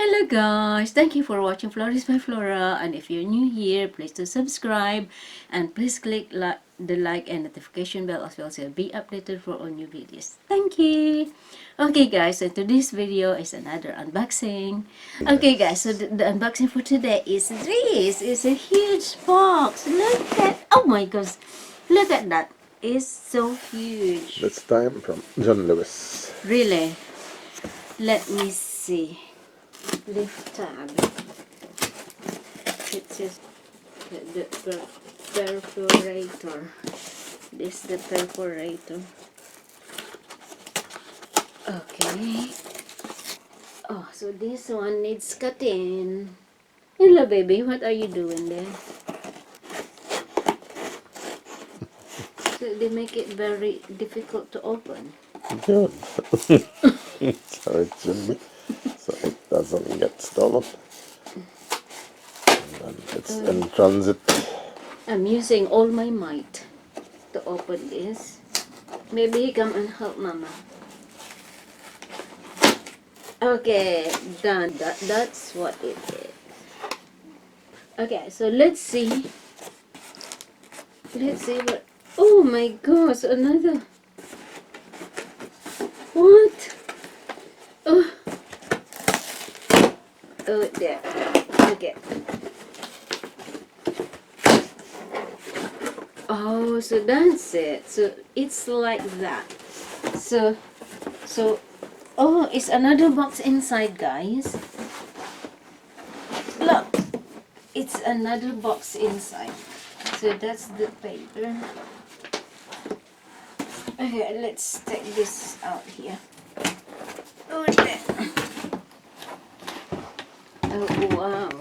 Hello guys, thank you for watching Flourish by Flora, and if you're new here, please do subscribe and please click the like and notification bell as well so you'll be updated for all new videos. Thank you. Okay guys, so today's video is another unboxing. Okay guys, so the unboxing for today is this. It's a huge box. Look at, oh my gosh, look at that. It's so huge. This time from John Lewis. Really? Let me see. Lift tab. It says the perforator. This is the perforator. Okay. Oh, so this one needs cutting. Hello baby, what are you doing there? So they make it very difficult to open. Good. So it should be. So it doesn't get stolen. And then it's in transit. I'm using all my might to open this. Maybe come and help Mama. Okay, done. That's what it is. Okay, so let's see. Let's see what. Oh my gosh, another. What? Oh. Oh, there. Okay. Oh, so that's it. So it's like that. So, oh, it's another box inside, guys. Look, it's another box inside. So that's the paper. Okay, let's take this out here. Oh, there. Oh, wow.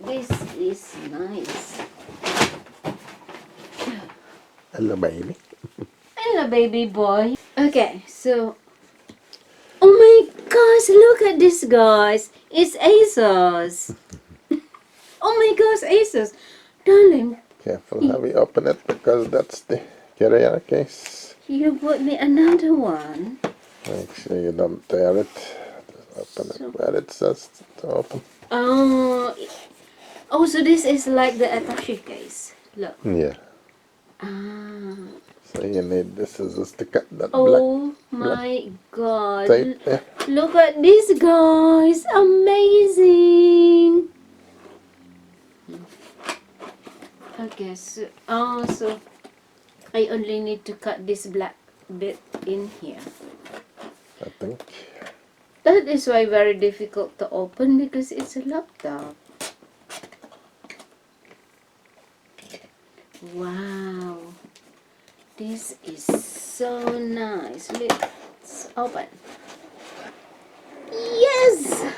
This is nice. Hello, baby. Hello, baby boy. Okay, so... Oh my gosh, look at this, guys. It's Asus. Oh my gosh, Asus. Darling, Careful how we open it because that's the carrier case. you bought me another one. Make sure you don't tear it. Just open it where it says to open. Oh, so this is like the attaché case. Look. Yeah. Ah. So you need the scissors to cut that Oh black my god. tape there. Look at this, guys. Amazing. Okay, so I only need to cut this black bit in here. I think. That is why very difficult to open because it's a laptop. Wow. This is so nice. Let's open. Yes!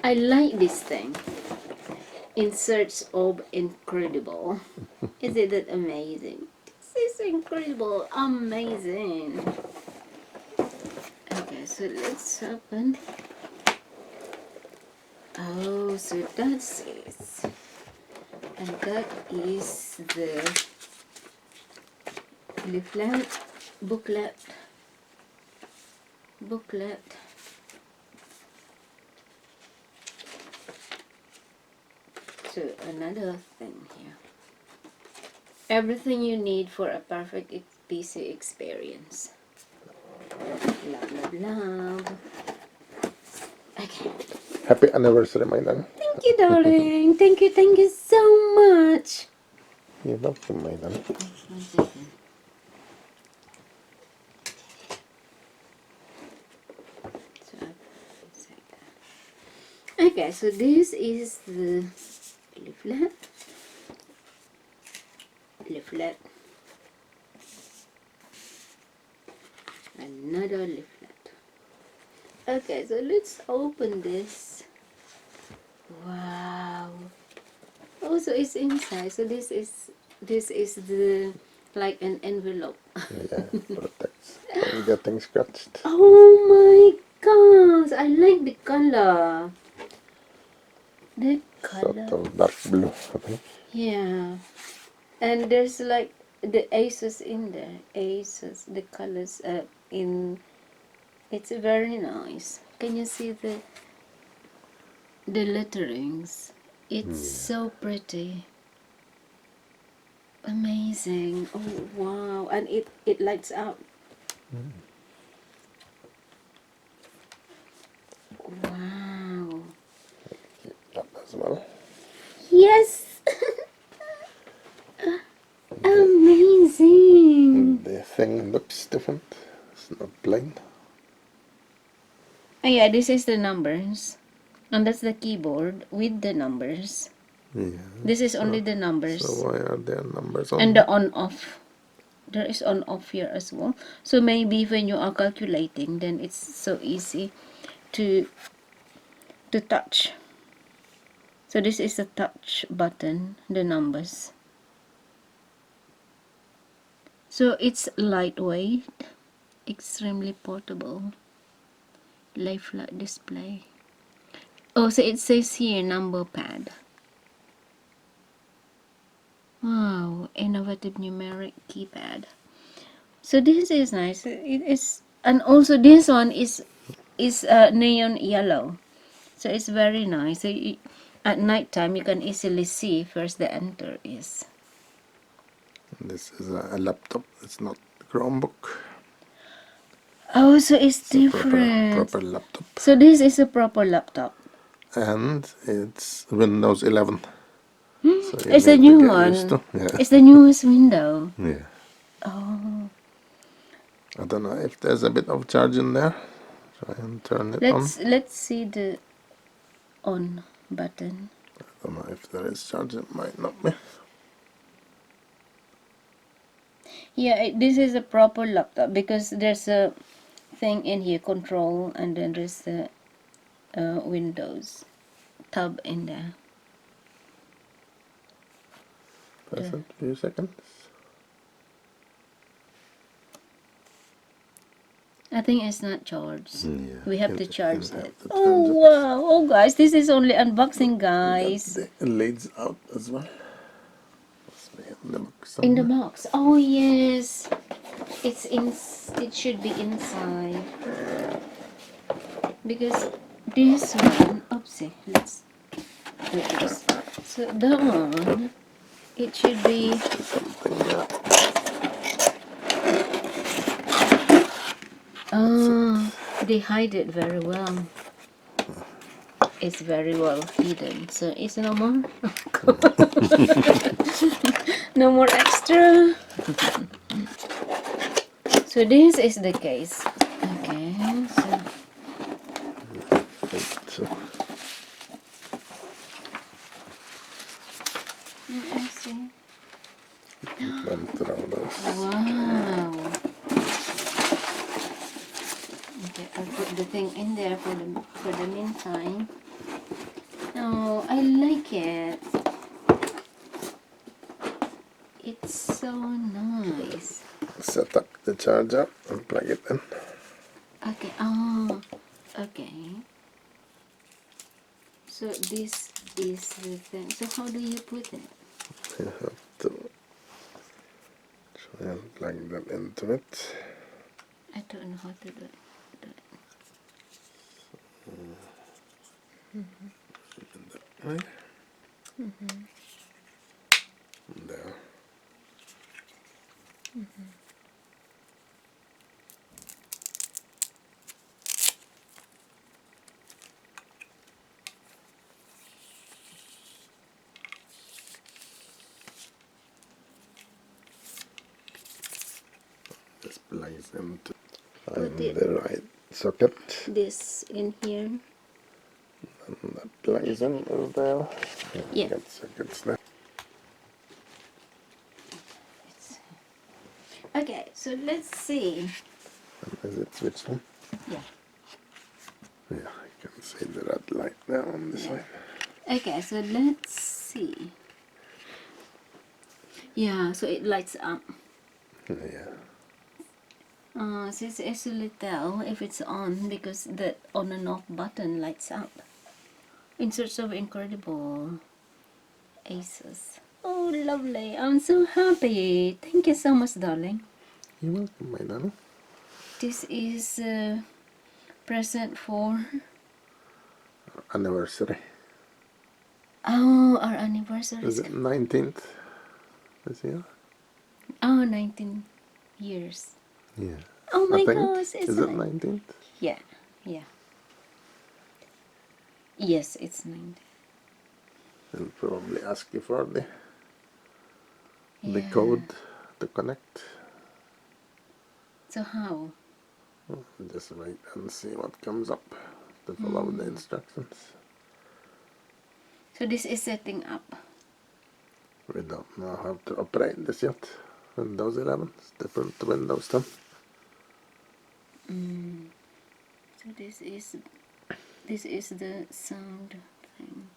I like this thing. In search of incredible. Isn't it amazing? This is incredible. Amazing. Okay, so let's open. Oh, so that's it. And that is the leaflet, booklet. So another thing here. Everything you need for a perfect PC experience. Love, love, love. Okay. Happy anniversary, my darling. Thank you, darling. Thank you so much. You're welcome, my darling. 1 second. Okay, so this is the leaflet. Another leaflet. Okay, so let's open this. Wow. Oh, so it's inside. So this is the like an envelope. Yeah, protects from getting scratched. Oh my gosh, I like the color. The color. Sort of dark blue, I think. Yeah. And there's like the Asus in there. Asus, the colors in. It's very nice. Can you see the letterings? It's so pretty. Amazing. Oh wow. And it lights up. Wow. That as well. Yes. Amazing. The thing looks different. It's not plain. Oh yeah, this is the numbers. And that's the keyboard with the numbers. Yeah. This is only the numbers. So why are there numbers on? And the on off. There is on off here as well. So maybe when you are calculating, then it's so easy to touch. So this is the touch button, the numbers. So it's lightweight, extremely portable, lay flat display. Oh, so it says here number pad. Wow, innovative numeric keypad. So this is nice. It is, and also this one is neon yellow. So it's very nice. So at night time you can easily see first the enter is. This is a laptop. It's not a Chromebook. Oh, so it's It's a different. proper laptop. So this is a proper laptop. And it's Windows 11. So you It's a need to new get one. used to. Yeah. It's the newest window. Yeah. Oh, I don't know if there's a bit of charge in there. Try and turn it on. let's see the on button. I don't know if there is charge. It might not be. Yeah, this is a proper laptop because there's a thing in here, control, and then there's the Windows tab in there. Press it. Few seconds. I think it's not charged. Yeah, We have to you'll charge have it. to Oh charge it. wow! Oh guys, this is only unboxing, guys. The lids out as well. Must be in the box In the somewhere. box. Oh yes, it's in. It should be inside because this one. Oopsie. Let's do this. So that one, it should be. Something, yeah. Oh, they hide it very well. It's very well hidden, so it's no more. No more extra. So this is the case. Okay, so So, I see. went through those. Wow. Okay, I'll put the thing in there for the meantime. Oh, I like it. It's so nice. Set up the charger and plug it in. Okay. Oh, okay. So this is the thing. So how do you put it? You have to try and plug that into it. I don't know how to do it. Right? There. This plugs into find it. the right socket. This in here. And that plugs in over there. Yeah. Get sockets there. Okay, so let's see. And is it switched on? Yeah. Yeah, I can see the red light there on the side. Okay, so let's see. Yeah, so it lights up. Yeah. So it's easily tell if it's on because the on and off button lights up. In search of incredible Asus. Oh, lovely. I'm so happy. Thank you so much, darling. You're welcome, my darling. This is present for Anniversary. our anniversary. Is it 19th this year? 19 years. Yeah. Oh I my think. gosh, it's Is it like 19th? yeah. Yes, it's 9. They'll probably ask you for the Yeah. code to connect. So how? Just wait and see what comes up to follow the instructions. So this is setting up. We don't know how to operate this yet. Windows 11 is different to Windows 10. So this is the sound thing.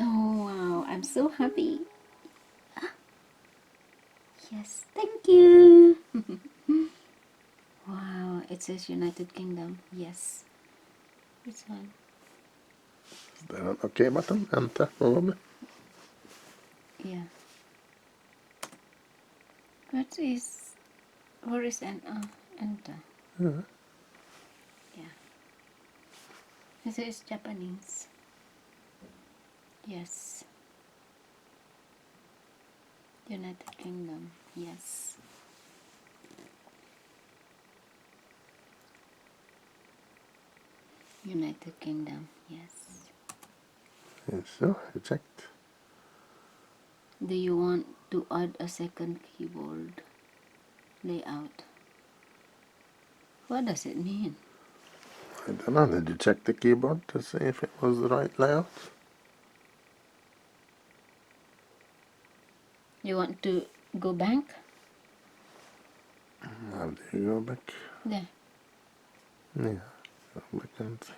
Oh wow, I'm so happy. Yes, thank you. Wow, it says United Kingdom. Yes. Which one? Is there an OK button? Enter, probably. Yeah. Where is an enter? Yeah. Yeah. This is Japanese. Yes. United Kingdom. Yes. United Kingdom. Yes. Yes, so you checked. Do you want to add a second keyboard layout? What does it mean? I don't know, did you check the keyboard to see if it was the right layout? You want to go back? How do you go back? There. Yeah, go back and see.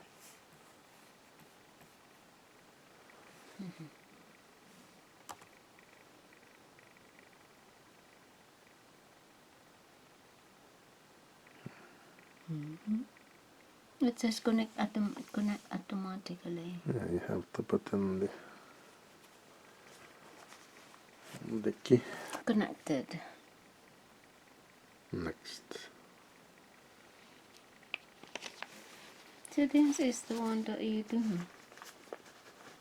It says connect automatically. Yeah, you have to put in the key. Connected. Next. So this is the one that you do.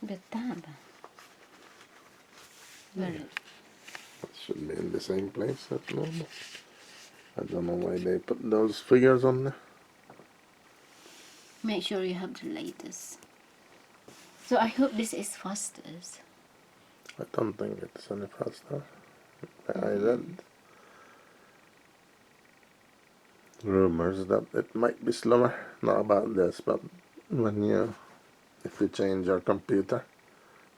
The tab. Where It should be in the same place as normal. I don't know why they put those figures on there. Make sure you have the latest. So I hope this is fastest. I don't think it's any faster. I read rumors that it might be slower. Not about this, but if you change your computer,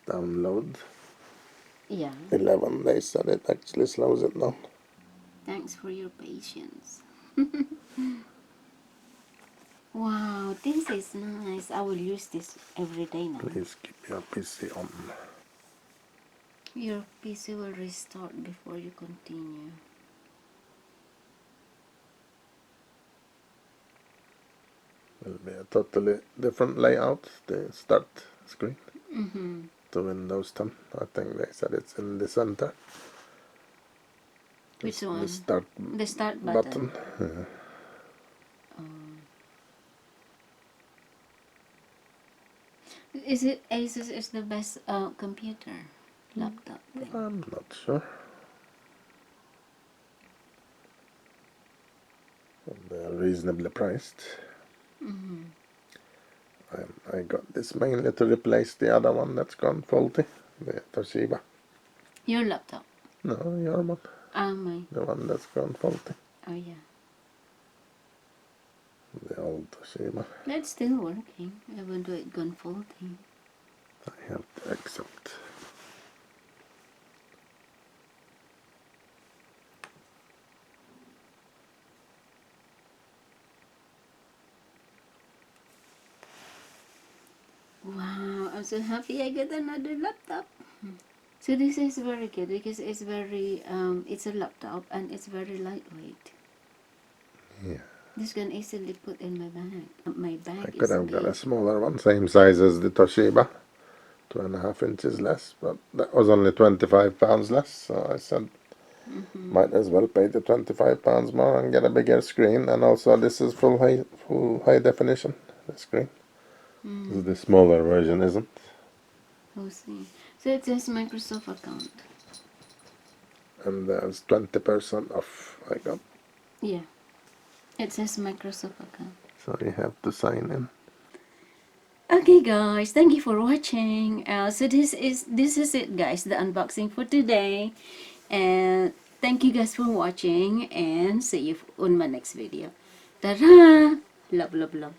download Yeah. 11 days, that it actually slows it down. Thanks for your patience. Wow, this is nice. I will use this every day now. Please keep your PC on. Your PC will restart before you continue. Will be a totally different layout, the start screen to Windows 10. I think they said it's in the center. Which one? The start The start button. Is it Asus is the best computer laptop thing? I'm not sure. They're reasonably priced. I got this mainly to replace the other one that's gone faulty, the Toshiba. Your laptop? No, your one. Mine. The one that's gone faulty. Oh yeah. The old Toshiba. That's still working, even though it gone faulty. I have to accept. Wow, I'm so happy I got another laptop. So this is very good because it's very it's a laptop and it's very lightweight. Yeah. This can easily put in my bag. My bag I is could have got a big. smaller one, same size as the Toshiba. 2.5 inches less, but that was only £25 less, so I said Might as well pay the £25 more and get a bigger screen. And also, this is full high definition. The screen. This is the smaller version, isn't? We'll see. So it says Microsoft account. And there's 20% off. I got. Yeah. It says Microsoft account. So you have to sign in. Okay guys, thank you for watching. So this is it guys, the unboxing for today. And thank you guys for watching and see you on my next video. Ta-da! Love, love, love.